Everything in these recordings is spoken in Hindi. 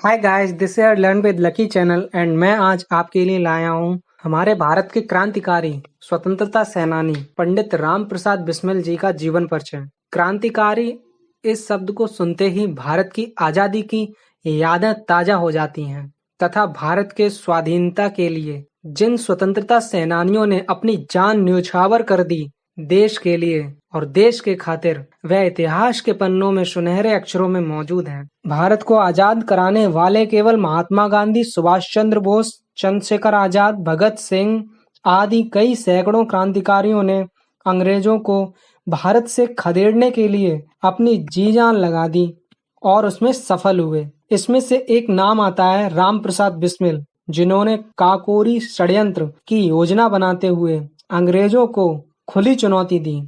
Hi guys, this is learn with lucky channel and मैं आज आपके लिए लाया हूँ हमारे भारत के क्रांतिकारी स्वतंत्रता सेनानी पंडित राम प्रसाद बिस्मिल जी का जीवन परिचय। क्रांतिकारी इस शब्द को सुनते ही भारत की आजादी की यादें ताजा हो जाती हैं तथा भारत के स्वाधीनता के लिए जिन स्वतंत्रता सेनानियों ने अपनी जान न्यौछावर कर दी देश के लिए और देश के खातिर, वह इतिहास के पन्नों में सुनहरे अक्षरों में मौजूद हैं। भारत को आजाद कराने वाले केवल महात्मा गांधी, सुभाष चंद्र बोस, चंद्रशेखर आजाद, भगत सिंह आदि कई सैकड़ों क्रांतिकारियों ने अंग्रेजों को भारत से खदेड़ने के लिए अपनी जी जान लगा दी और उसमें सफल हुए। इसमें से एक नाम आता है राम प्रसाद बिस्मिल, जिन्होंने काकोरी षड्यंत्र की योजना बनाते हुए अंग्रेजों को खुली चुनौती दी।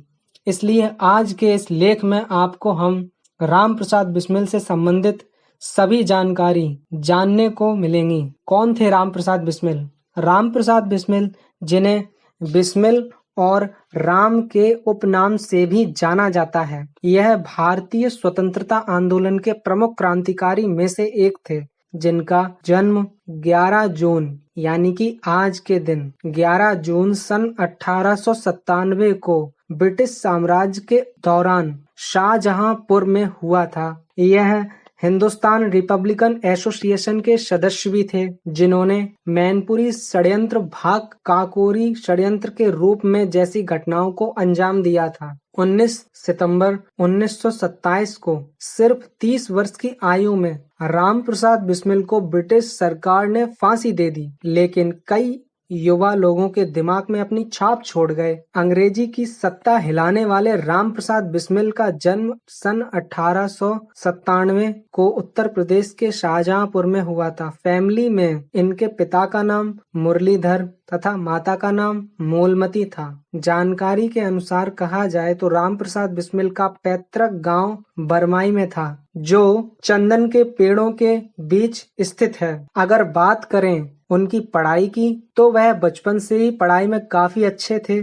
इसलिए आज के इस लेख में आपको हम राम प्रसाद बिस्मिल से संबंधित सभी जानकारी जानने को मिलेंगी। कौन थे राम प्रसाद बिस्मिल? राम प्रसाद बिस्मिल, जिन्हें बिस्मिल और राम के उपनाम से भी जाना जाता है, यह भारतीय स्वतंत्रता आंदोलन के प्रमुख क्रांतिकारी में से एक थे, जिनका जन्म 11 जून यानी कि आज के दिन 11 जून सन 1897 को ब्रिटिश साम्राज्य के दौरान शाहजहांपुर में हुआ था। यह हिंदुस्तान रिपब्लिकन एसोसिएशन के सदस्य भी थे, जिन्होंने मैनपुरी षड्यंत्र भाग काकोरी षड्यंत्र के रूप में जैसी घटनाओं को अंजाम दिया था। 19 सितंबर 1927 को सिर्फ 30 वर्ष की आयु में राम प्रसाद बिस्मिल को ब्रिटिश सरकार ने फांसी दे दी, लेकिन कई युवा लोगों के दिमाग में अपनी छाप छोड़ गए। अंग्रेजी की सत्ता हिलाने वाले राम प्रसाद बिस्मिल का जन्म सन 1897 को उत्तर प्रदेश के शाहजहांपुर में हुआ था। फैमिली में इनके पिता का नाम मुरलीधर तथा माता का नाम मोलमती था। जानकारी के अनुसार कहा जाए तो राम प्रसाद बिस्मिल का पैतृक गांव बरमाई में था, जो चंदन के पेड़ों के बीच स्थित है। अगर बात करें उनकी पढ़ाई की, तो वह बचपन से ही पढ़ाई में काफी अच्छे थे,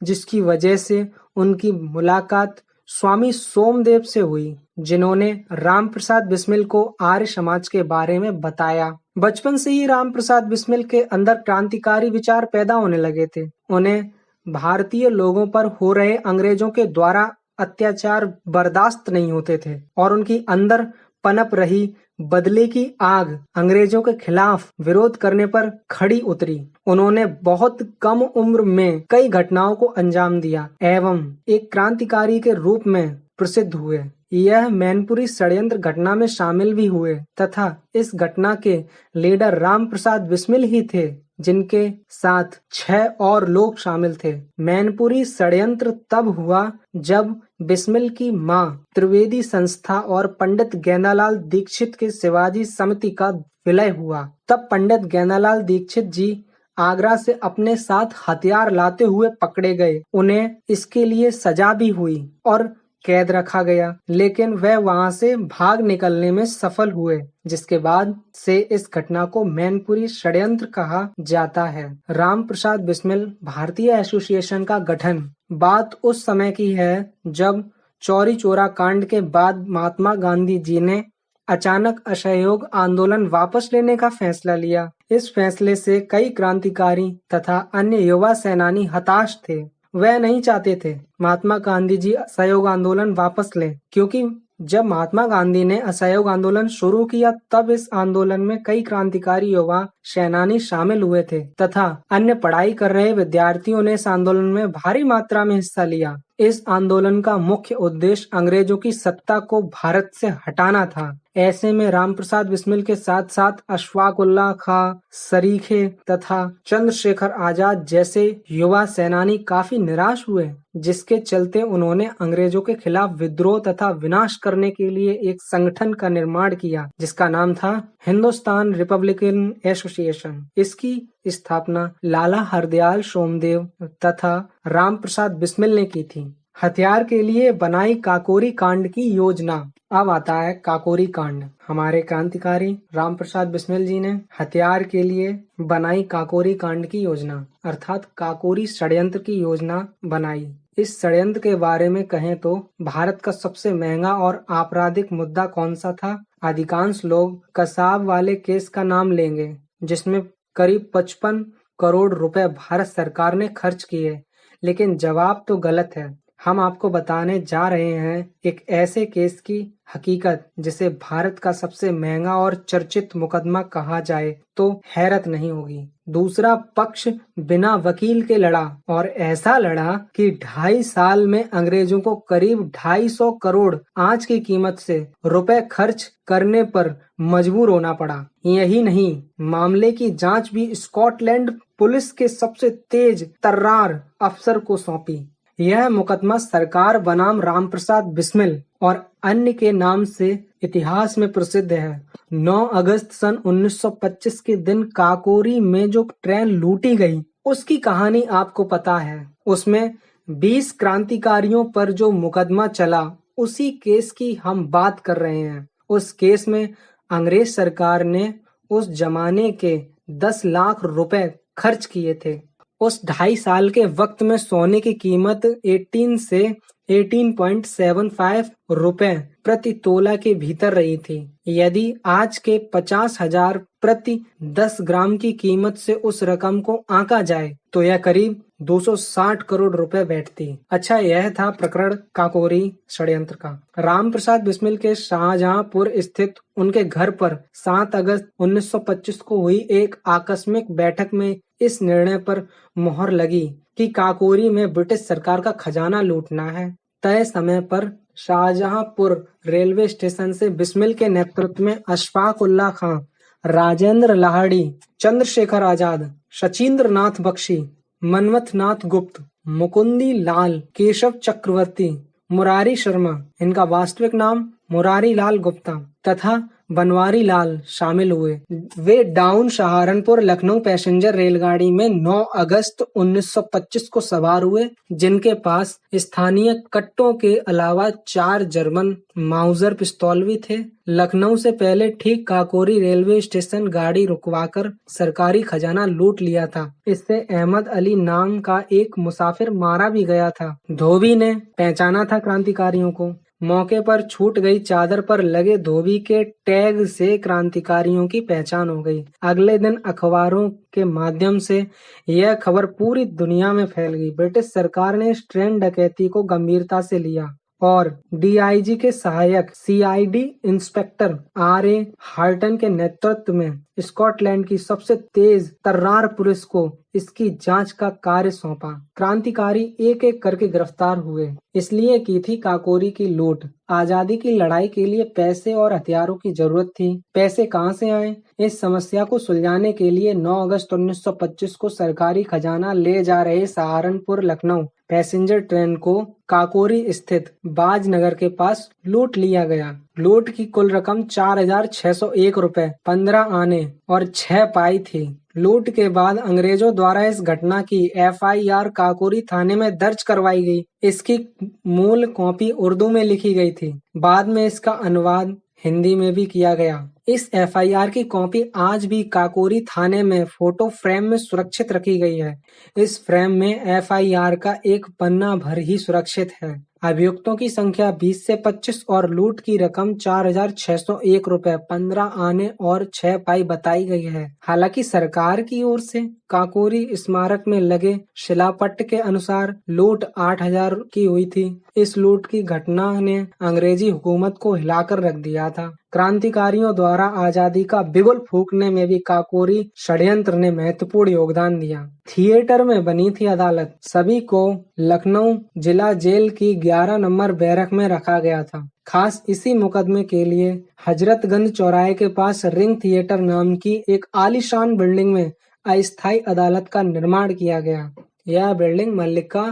जिसकी वजह से उनकी मुलाकात स्वामी सोमदेव से हुई, जिन्होंने राम प्रसाद बिस्मिल को आर्य समाज के बारे में बताया। बचपन से ही राम प्रसाद बिस्मिल के अंदर क्रांतिकारी विचार पैदा होने लगे थे। उन्हें भारतीय लोगों पर हो रहे अंग्रेजों के द्वारा अत्याचार बर्दाश्त नहीं होते थे और उनकी अंदर पनप रही बदले की आग अंग्रेजों के खिलाफ विरोध करने पर खड़ी उतरी। उन्होंने बहुत कम उम्र में कई घटनाओं को अंजाम दिया एवं एक क्रांतिकारी के रूप में प्रसिद्ध हुए। यह मैनपुरी षड्यंत्र घटना में शामिल भी हुए तथा इस घटना के लीडर राम प्रसाद बिस्मिल ही थे, जिनके साथ 6 और लोग शामिल थे। मैनपुरी षड्यंत्र तब हुआ जब बिस्मिल की मां त्रिवेदी संस्था और पंडित गेंदालाल दीक्षित के शिवाजी समिति का विलय हुआ। तब पंडित गेंदालाल दीक्षित जी आगरा से अपने साथ हथियार लाते हुए पकड़े गए। उन्हें इसके लिए सजा भी हुई और कैद रखा गया, लेकिन वह वहां से भाग निकलने में सफल हुए, जिसके बाद से इस घटना को मैनपुरी षड्यंत्र कहा जाता है। राम प्रसाद बिस्मिल भारतीय एसोसिएशन का गठन बात उस समय की है जब चौरी चौरा कांड के बाद महात्मा गांधी जी ने अचानक असहयोग आंदोलन वापस लेने का फैसला लिया। इस फैसले से कई क्रांतिकारी तथा अन्य युवा सेनानी हताश थे। वह नहीं चाहते थे महात्मा गांधी जी असहयोग आंदोलन वापस लें, क्योंकि जब महात्मा गांधी ने असहयोग आंदोलन शुरू किया तब इस आंदोलन में कई क्रांतिकारी युवा सेनानी शामिल हुए थे तथा अन्य पढ़ाई कर रहे विद्यार्थियों ने इस आंदोलन में भारी मात्रा में हिस्सा लिया। इस आंदोलन का मुख्य उद्देश्य अंग्रेजों की सत्ता को भारत से हटाना था। ऐसे में राम प्रसाद बिस्मिल के साथ साथ अशफाक उल्लाह खां, सरीखे तथा चंद्रशेखर आजाद जैसे युवा सेनानी काफी निराश हुए, जिसके चलते उन्होंने अंग्रेजों के खिलाफ विद्रोह तथा विनाश करने के लिए एक संगठन का निर्माण किया, जिसका नाम था हिंदुस्तान रिपब्लिकन एसोसिएशन। इसकी स्थापना लाला हरदयाल सोमदेव तथा राम प्रसाद बिस्मिल ने की थी। हथियार के लिए बनाई काकोरी कांड की योजना। अब आता है काकोरी कांड। हमारे क्रांतिकारी राम प्रसाद बिस्मिल जी ने हथियार के लिए बनाई काकोरी कांड की योजना, अर्थात काकोरी षड्यंत्र की योजना बनाई। इस षड्यंत्र के बारे में कहें तो भारत का सबसे महंगा और आपराधिक मुद्दा कौन सा था? अधिकांश लोग कसाब वाले केस का नाम लेंगे, जिसमें करीब 55 करोड़ रुपए भारत सरकार ने खर्च किए, लेकिन जवाब तो गलत है। हम आपको बताने जा रहे हैं एक ऐसे केस की हकीकत जिसे भारत का सबसे महंगा और चर्चित मुकदमा कहा जाए तो हैरत नहीं होगी। दूसरा पक्ष बिना वकील के लड़ा, और ऐसा लड़ा कि 2.5 साल में अंग्रेजों को करीब 250 करोड़ आज की कीमत से रुपए खर्च करने पर मजबूर होना पड़ा। यही नहीं, मामले की जांच भी स्कॉटलैंड पुलिस के सबसे तेज तर्रार अफसर को सौंपी। यह मुकदमा सरकार बनाम रामप्रसाद बिस्मिल और अन्य के नाम से इतिहास में प्रसिद्ध है। 9 अगस्त सन 1925 के दिन काकोरी में जो ट्रेन लूटी गई, उसकी कहानी आपको पता है। उसमें 20 क्रांतिकारियों पर जो मुकदमा चला, उसी केस की हम बात कर रहे हैं। उस केस में अंग्रेज सरकार ने उस जमाने के 10 लाख रुपए खर्च किए थे। उस 2.5 साल के वक्त में सोने की कीमत 18 से 18.75 रुपए प्रति तोला के भीतर रही थी। यदि आज के 50,000 प्रति 10 ग्राम की कीमत से उस रकम को आंका जाए तो यह करीब 260 करोड़ रुपए बैठती। अच्छा, यह था प्रकरण काकोरी षड्यंत्र का। रामप्रसाद बिस्मिल के शाहजहांपुर स्थित उनके घर पर 7 अगस्त 1925 को हुई एक आकस्मिक बैठक में इस निर्णय पर मोहर लगी कि काकोरी में ब्रिटिश सरकार का खजाना लूटना है। तय समय पर शाहजहांपुर रेलवे स्टेशन से बिस्मिल के नेतृत्व में अशफाक उल्लाह खां, राजेंद्र लाहिड़ी, चंद्रशेखर आजाद, शचीन्द्र नाथ बख्शी, मनमथ नाथ गुप्त, मुकुंदी लाल, केशव चक्रवर्ती, मुरारी शर्मा, इनका वास्तविक नाम मुरारी लाल गुप्ता, तथा बनवारी लाल शामिल हुए। वे डाउन सहारनपुर लखनऊ पैसेंजर रेलगाड़ी में 9 अगस्त 1925 को सवार हुए, जिनके पास स्थानीय कट्टों के अलावा 4 जर्मन माउजर पिस्तौल भी थे। लखनऊ से पहले ठीक काकोरी रेलवे स्टेशन गाड़ी रुकवाकर सरकारी खजाना लूट लिया था। इससे अहमद अली नाम का एक मुसाफिर मारा भी गया था। धोबी ने पहचाना था क्रांतिकारियों को। मौके पर छूट गई चादर पर लगे धोबी के टैग से क्रांतिकारियों की पहचान हो गई। अगले दिन अखबारों के माध्यम से यह खबर पूरी दुनिया में फैल गई। ब्रिटिश सरकार ने इस ट्रेन डकैती को गंभीरता से लिया और डीआईजी के सहायक सीआईडी इंस्पेक्टर आर.ए. हार्टन के नेतृत्व में स्कॉटलैंड की सबसे तेज तर्रार पुलिस को इसकी जांच का कार्य सौंपा। क्रांतिकारी एक एक करके गिरफ्तार हुए। इसलिए की थी काकोरी की लूट। आजादी की लड़ाई के लिए पैसे और हथियारों की जरूरत थी। पैसे कहां से आए? इस समस्या को सुलझाने के लिए 9 अगस्त 1925 को सरकारी खजाना ले जा रहे सहारनपुर लखनऊ पैसेंजर ट्रेन को काकोरी स्थित बाजनगर के पास लूट लिया गया। लूट की कुल रकम 4,601 रुपए 15 आने और 6 पाई थी। लूट के बाद अंग्रेजों द्वारा इस घटना की एफआईआर काकोरी थाने में दर्ज करवाई गई। इसकी मूल कॉपी उर्दू में लिखी गई थी। बाद में इसका अनुवाद हिंदी में भी किया गया। इस एफआईआर की कॉपी आज भी काकोरी थाने में फोटो फ्रेम में सुरक्षित रखी गई है। इस फ्रेम में एफआईआर का एक पन्ना भर ही सुरक्षित है। अभियुक्तों की संख्या 20 से 25 और लूट की रकम 4,601 रुपए 15 आने और 6 पाई बताई गई है। हालांकि सरकार की ओर से काकोरी स्मारक में लगे शिलापट्ट के अनुसार लूट 8,000 की हुई थी। इस लूट की घटना ने अंग्रेजी हुकूमत को हिलाकर रख दिया था। क्रांतिकारियों द्वारा आजादी का बिगुल फूंकने में भी काकोरी षड्यंत्र ने महत्वपूर्ण योगदान दिया। थिएटर में बनी थी अदालत। सभी को लखनऊ जिला जेल की 11 नंबर बैरक में रखा गया था। खास इसी मुकदमे के लिए हजरतगंज चौराहे के पास रिंग थिएटर नाम की एक आलीशान बिल्डिंग में अस्थायी अदालत का निर्माण किया गया। यह बिल्डिंग मल्लिका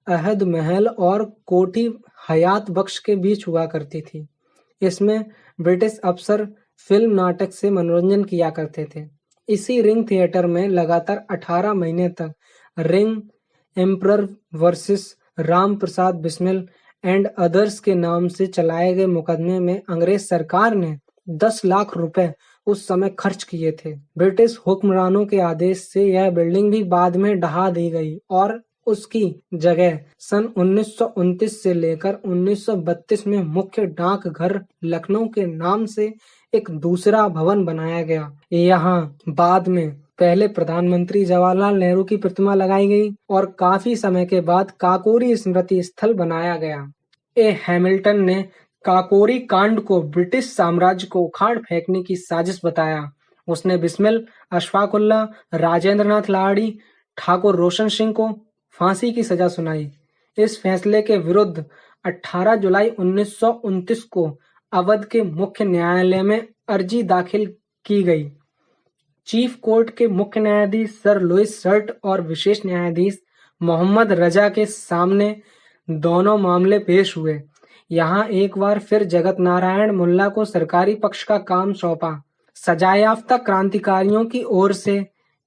अहद महल और कोठी हयात बख्श के बीच हुआ करती थी। इसमें ब्रिटिश अफसर फिल्म नाटक से मनोरंजन किया करते थे। इसी रिंग थिएटर में लगातार 18 महीने तक ring emperor versus Ram Prasad Bismil and others के नाम से चलाए गए मुकदमे में अंग्रेज सरकार ने 10 लाख रुपए उस समय खर्च किए थे। ब्रिटिश हुक्मरानों के आदेश से यह बिल्डिंग भी बाद में ढहा दी गई और उसकी जगह सन 1929 से लेकर 1932 में मुख्य डाकघर लखनऊ के नाम से एक दूसरा भवन बनाया गया। यहाँ बाद में पहले प्रधानमंत्री जवाहरलाल नेहरू की प्रतिमा लगाई गई और काफी समय के बाद काकोरी स्मृति स्थल बनाया गया। हैमिल्टन ने काकोरी कांड को ब्रिटिश साम्राज्य को उखाड़ फेंकने की साजिश बताया। उसने बिस्मिल, अशफाकुल्लाह, राजेंद्रनाथ लाहिड़ी, ठाकुर रोशन सिंह को फांसी की सजा सुनाई। इस फैसले के विरुद्ध 18 जुलाई 1929 को अवध के मुख्य न्यायालय में अर्जी दाखिल की गई। चीफ कोर्ट के मुख्य न्यायाधीश सर लुइस सर्ट और विशेष न्यायाधीश मोहम्मद रजा के सामने दोनों मामले पेश हुए। यहाँ एक बार फिर जगत नारायण मुल्ला को सरकारी पक्ष का काम सौंपा। सजायाफ्ता क्रांतिकारियों की ओर से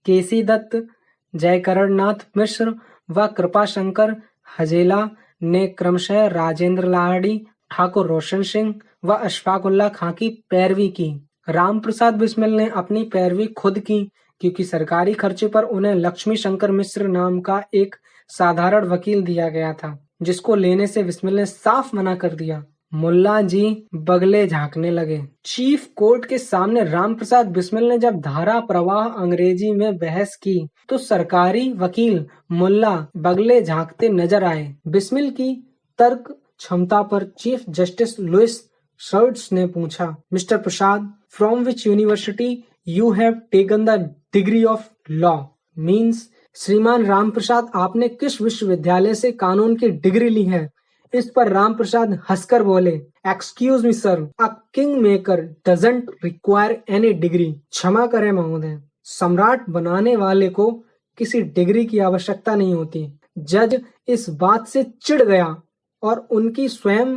केसी दत्त, जयकरणनाथ मिश्र व कृपाशंकर हजेला ने क्रमशः राजेंद्र लाहिड़ी, ठाकुर रोशन सिंह व अशफाकुल्लाह खां की पैरवी की। रामप्रसाद बिस्मिल ने अपनी पैरवी खुद की, क्योंकि सरकारी खर्चे पर उन्हें लक्ष्मी शंकर मिश्र नाम का एक साधारण वकील दिया गया था, जिसको लेने से बिस्मिल ने साफ मना कर दिया। मुल्ला जी बगले झांकने लगे। चीफ कोर्ट के सामने रामप्रसाद बिस्मिल ने जब धारा प्रवाह अंग्रेजी में बहस की तो सरकारी वकील मुल्ला बगले झांकते नजर आए। बिस्मिल की तर्क क्षमता पर चीफ जस्टिस लुइस सर्ट्स ने पूछा, mister Prasad, from which university you have taken the degree of law? Means, श्रीमान रामप्रसाद, आपने किस विश्वविद्यालय से कानून की डिग्री ली है? इस पर रामप्रसाद हंसकर बोले, excuse me sir, a king maker doesn't require any degree. क्षमा करें महोदय, सम्राट बनाने वाले को किसी डिग्री की आवश्यकता नहीं होती। जज इस बात से चिढ़ गया और उनकी स्वयं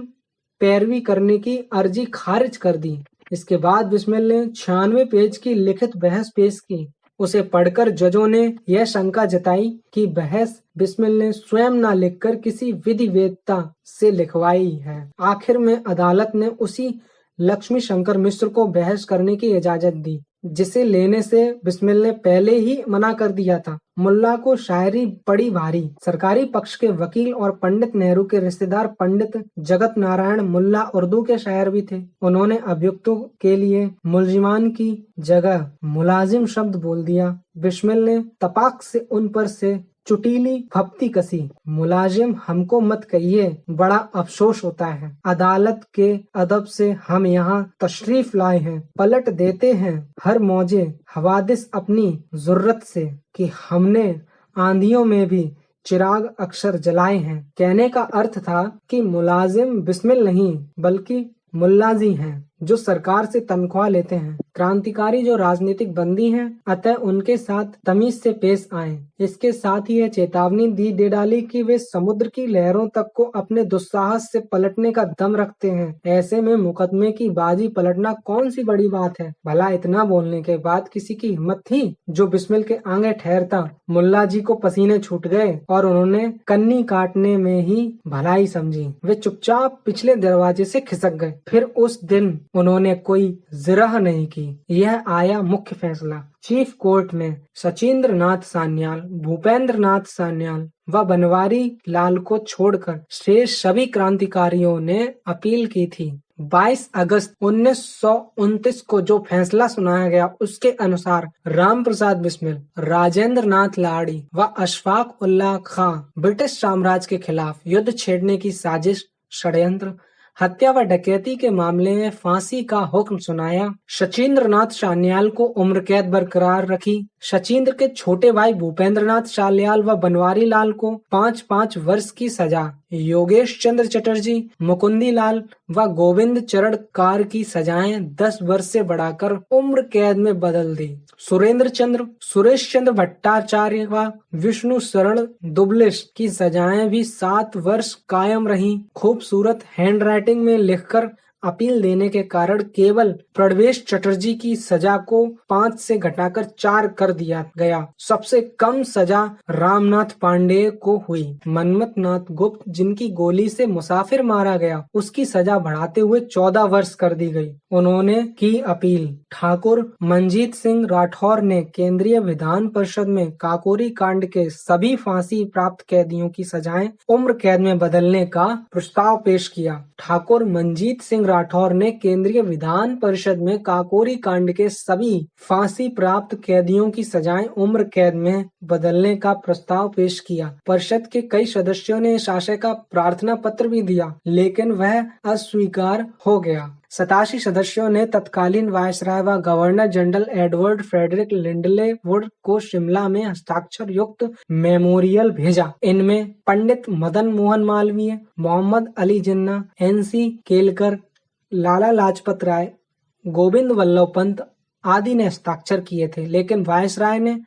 पैरवी करने की अर्जी खारिज कर दी। इसके बाद बिस्मिल ने 96 पेज की लिखित बहस पेश की। उसे पढ़कर जजों ने यह शंका जताई कि बहस बिस्मिल ने स्वयं न लिखकर किसी विधिवेत्ता से लिखवाई है। आखिर में अदालत ने उसी लक्ष्मी शंकर मिश्र को बहस करने की इजाजत दी, जिसे लेने से बिस्मिल ने पहले ही मना कर दिया था। मुल्ला को शायरी पड़ी भारी। सरकारी पक्ष के वकील और पंडित नेहरू के रिश्तेदार पंडित जगत नारायण मुल्ला उर्दू के शायर भी थे। उन्होंने अभियुक्तों के लिए मुलजिमान की जगह मुलाजिम शब्द बोल दिया। बिस्मिल ने तपाक से उन पर से चुटीली फप्ती कसी, मुलाजिम हमको मत कहिए, बड़ा अफसोस होता है। अदालत के अदब से हम यहाँ तशरीफ लाए हैं, पलट देते हैं हर मौजे हवादिस अपनी जुर्रत से, कि हमने आंधियों में भी चिराग अक्सर जलाए हैं। कहने का अर्थ था कि मुलाजिम बिस्मिल नहीं बल्कि मुल्ला जी हैं, जो सरकार से तनख्वाह लेते हैं। क्रांतिकारी जो राजनीतिक बंदी हैं, अतः उनके साथ तमीज से पेश आए। इसके साथ ही यह चेतावनी दे डाली कि वे समुद्र की लहरों तक को अपने दुस्साहस से पलटने का दम रखते हैं। ऐसे में मुकदमे की बाजी पलटना कौन सी बड़ी बात है। भला इतना बोलने के बाद किसी की हिम्मत थी जो बिस्मिल के आगे ठहरता। मुल्ला जी को पसीने छूट गए और उन्होंने कन्नी काटने में ही भलाई समझी। वे चुपचाप पिछले दरवाजे से खिसक गए। फिर उस दिन उन्होंने कोई जिरह नहीं की। यह आया मुख्य फैसला। चीफ कोर्ट में सचिंद्र नाथ सान्याल, भूपेंद्र नाथ सान्याल व बनवारी लाल को छोड़कर शेष सभी क्रांतिकारियों ने अपील की थी। 22 अगस्त 1929 को जो फैसला सुनाया गया उसके अनुसार रामप्रसाद बिस्मिल, राजेंद्र नाथ लाहिड़ी व अशफाक उल्लाह खां ब्रिटिश साम्राज्य के खिलाफ युद्ध छेड़ने की साजिश, षड्यंत्र, हत्या व डकैती के मामले में फांसी का हुक्म सुनाया। सचिंद्र नाथ सान्याल को उम्र कैद बरकरार रखी। सचिंद्र के छोटे भाई भूपेंद्र नाथ सान्याल व बनवारी लाल को 5-5 वर्ष की सजा, योगेश चंद्र चटर्जी, मुकुंदी लाल व गोविंद चरण कार की सजाएं 10 वर्ष से बढ़ाकर उम्र कैद में बदल दी। सुरेंद्र चंद्र, सुरेश चंद्र भट्टाचार्य व विष्णु शरण दुबलिश की सजाएं भी 7 वर्ष कायम रहीं। खूबसूरत हैंड राइटिंग में लिखकर अपील देने के कारण केवल प्रवेश चटर्जी की सजा को 5 से घटाकर 4 कर दिया गया। सबसे कम सजा रामनाथ पांडेय को हुई। मनमथ नाथ गुप्त, जिनकी गोली से मुसाफिर मारा गया, उसकी सजा बढ़ाते हुए 14 वर्ष कर दी गई। उन्होंने की अपील। ठाकुर मंजीत सिंह राठौर ने केंद्रीय विधान परिषद में काकोरी कांड के सभी फांसी प्राप्त कैदियों की सजाएं उम्र कैद में बदलने का प्रस्ताव पेश किया। ठाकुर मंजीत सिंह राठौर ने केंद्रीय विधान परिषद में काकोरी कांड के सभी फांसी प्राप्त कैदियों की सजाएं उम्र कैद में बदलने का प्रस्ताव पेश किया। परिषद के कई सदस्यों ने इस आशय का प्रार्थना पत्र भी दिया, लेकिन वह अस्वीकार हो गया। 87 सदस्यों ने तत्कालीन वायसराय व governor general Edward Frederick Lindley Wood को शिमला में हस्ताक्षर युक्त मेमोरियल भेजा। इनमें पंडित मदन मोहन मालवीय, मोहम्मद अली जिन्ना, NC केलकर, लाला लाजपत राय, गोविंद वल्लभ पंत आदि ने हस्ताक्षर किए थे, लेकिन वायसराय ने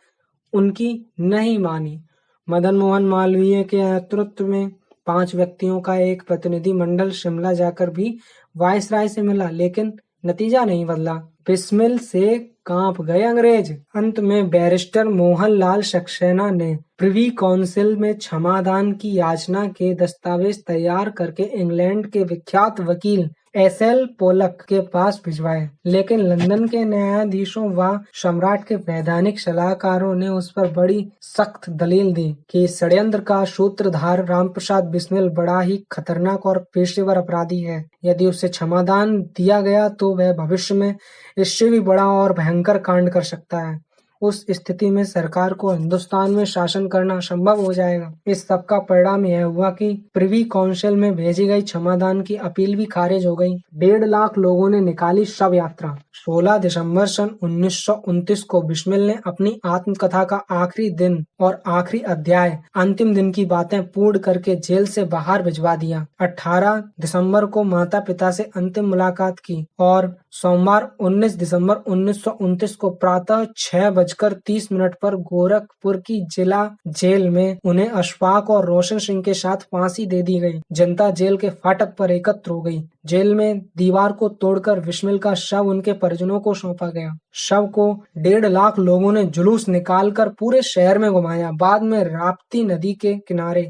उनकी नहीं मानी। मदन मोहन मालवीय के नेतृत्व में 5 व्यक्तियों का एक प्रतिनिधि मंडल शिमला जाकर भी वायसराय से मिला, लेकिन नतीजा नहीं बदला। बिस्मिल से कांप गए अंग्रेज। अंत में बैरिस्टर मोहनलाल सक्सेना ने प्रिवी काउंसिल में क्षमादान की याचना के दस्तावेज तैयार करके इंग्लैंड के विख्यात वकील SL पोलक के पास भिजवाए, लेकिन लंदन के न्यायाधीशों व सम्राट के वैधानिक सलाहकारों ने उस पर बड़ी सख्त दलील दी कि षड्यंत्र का सूत्रधार रामप्रसाद बिस्मिल बड़ा ही खतरनाक और पेशेवर अपराधी है। यदि उसे क्षमादान दिया गया तो वह भविष्य में इससे भी बड़ा और भयंकर कांड कर सकता है। उस स्थिति में सरकार को हिंदुस्तान में शासन करना असंभव हो जाएगा। इस सब का परिणाम यह हुआ कि प्रिवी काउंसिल में भेजी गई क्षमादान की अपील भी खारिज हो गई। 1.5 लाख लोगों ने निकाली शव यात्रा। 16 दिसंबर सन 1929 को बिस्मिल ने अपनी आत्मकथा का आखिरी दिन और आखिरी अध्याय अंतिम दिन की बातें पूर्ण करके जेल से बाहर भिजवा दिया। 18 दिसंबर को माता पिता से अंतिम मुलाकात की और सोमवार 19 दिसंबर 1929 को प्रातः 6:30 पर गोरखपुर की जिला जेल में उन्हें अशफाक और रोशन सिंह के साथ फांसी दे दी गई। जनता जेल के फाटक पर एकत्र हो गई। जेल में दीवार को तोड़कर बिस्मिल का शव उनके परिजनों को सौंपा गया। शव को 1.5 लाख लोगों ने जुलूस निकालकर पूरे शहर में घुमाया। बाद में राप्ती नदी के किनारे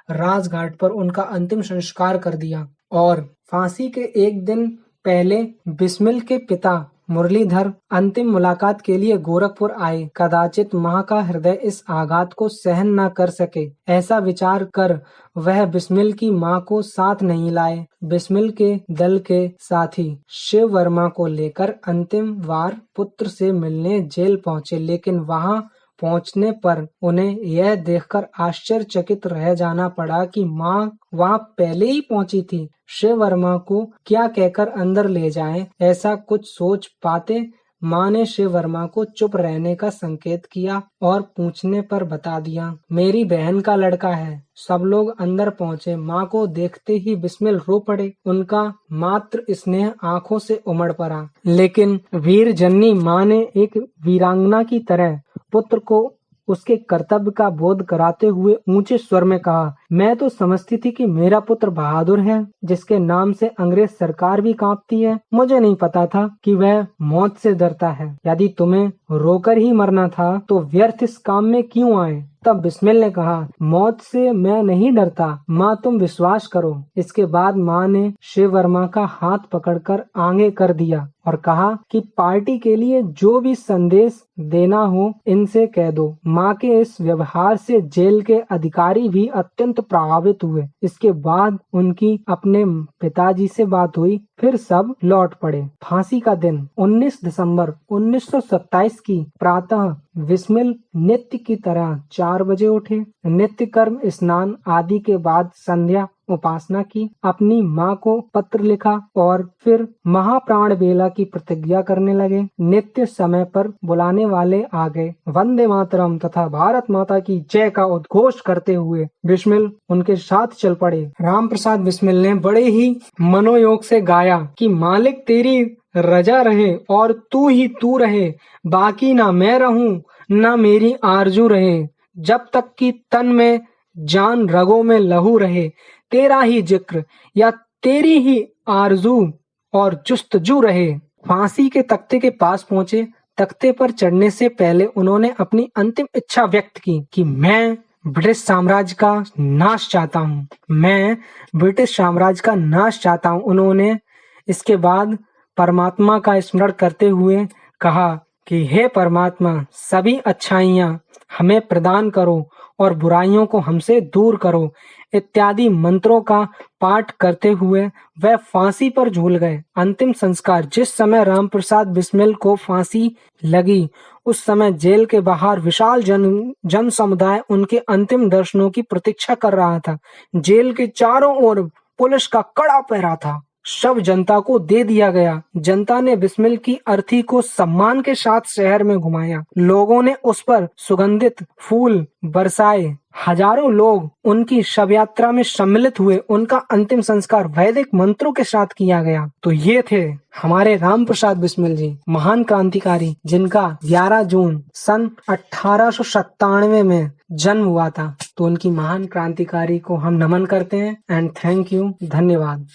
राजघाट पर उनका अंतिम संस्कार कर दिया। और फांसी के एक दिन पहले बिस्मिल के पिता मुरलीधर अंतिम मुलाकात के लिए गोरखपुर आए। कदाचित मां का हृदय इस आघात को सहन न कर सके, ऐसा विचार कर वह बिस्मिल की मां को साथ नहीं लाए। बिस्मिल के दल के साथी शिव वर्मा को लेकर अंतिम बार पुत्र से मिलने जेल पहुंचे, लेकिन वहां पहुंचने पर उन्हें यह देखकर आश्चर्यचकित रह जाना पड़ा कि मां वहां पहले ही पहुंची थी। शिव वर्मा को क्या कहकर अंदर ले जाएं, ऐसा कुछ सोच पाते मां ने शिव वर्मा को चुप रहने का संकेत किया और पूछने पर बता दिया, मेरी बहन का लड़का है। सब लोग अंदर पहुंचे। मां को देखते ही बिस्मिल रो पड़े। उनका मात्र स्नेह आंखों से उमड़ पड़ा। लेकिन वीर जन्नी मां ने एक वीरांगना की तरह पुत्र को उसके कर्तव्य का बोध कराते हुए ऊंचे स्वर में कहा, मैं तो समझती थी कि मेरा पुत्र बहादुर है, जिसके नाम से अंग्रेज सरकार भी कांपती है। मुझे नहीं पता था कि वह मौत से डरता है। यदि तुम्हें रोकर ही मरना था तो व्यर्थ इस काम में क्यों आए? तब बिस्मिल ने कहा, मौत से मैं नहीं डरता माँ, तुम विश्वास करो। इसके बाद माँ ने शिव वर्मा का हाथ पकड़कर आगे कर दिया और कहा कि पार्टी के लिए जो भी संदेश देना हो इनसे कह दो। माँ के इस व्यवहार से जेल के अधिकारी भी अत्यंत प्रभावित हुए। इसके बाद उनकी अपने पिताजी से बात हुई, फिर सब लौट पड़े। फांसी का दिन 19 दिसंबर 1927 की प्रातः बिस्मिल नित्य की तरह 4 बजे उठे। नित्य कर्म, स्नान आदि के बाद संध्या उपासना की, अपनी माँ को पत्र लिखा और फिर महाप्राण बेला की प्रतिज्ञा करने लगे। नित्य समय पर बुलाने वाले आ गए। वंदे मातरम तथा भारत माता की जय का उद्घोष करते हुए बिस्मिल उनके साथ चल पड़े। राम प्रसाद बिस्मिल ने बड़े ही मनोयोग से गाया कि मालिक तेरी रजा रहे और तू ही तू रहे, बाकी ना मैं रहूं ना मेरी आरजू रहे, जब तक कि तन में जान रगों में लहू रहे, तेरा ही जिक्र या तेरी ही आरजू और जुस्तजू रहे। फांसी के तख्ते के पास पहुंचे। तख्ते पर चढ़ने से पहले उन्होंने अपनी अंतिम इच्छा व्यक्त की कि मैं ब्रिटिश साम्राज्य का नाश चाहता हूँ। मैं ब्रिटिश साम्राज्य का नाश चाहता हूँ। उन्होंने इसके बाद परमात्मा का स्मरण करते हुए कहा कि हे परमात्मा, सभी अच्छाइयाँ हमें प्रदान करो और बुराइयों को हमसे दूर करो इत्यादि मंत्रों का पाठ करते हुए वह फांसी पर झूल गए। अंतिम संस्कार। जिस समय रामप्रसाद बिस्मिल को फांसी लगी उस समय जेल के बाहर विशाल जन समुदाय उनके अंतिम दर्शनों की प्रतीक्षा कर रहा था। जेल के चारों ओर पुलिस का कड़ा पहरा था। शव जनता को दे दिया गया। जनता ने बिस्मिल की अर्थी को सम्मान के साथ शहर में घुमाया। लोगों ने उस पर सुगंधित फूल बरसाए। हजारों लोग उनकी शव यात्रा में सम्मिलित हुए। उनका अंतिम संस्कार वैदिक मंत्रों के साथ किया गया। तो ये थे हमारे रामप्रसाद बिस्मिल जी, महान क्रांतिकारी, जिनका 11 जून सन 1897 में जन्म हुआ था। तो उनकी महान क्रांतिकारी को हम नमन करते हैं एंड थैंक यू। धन्यवाद।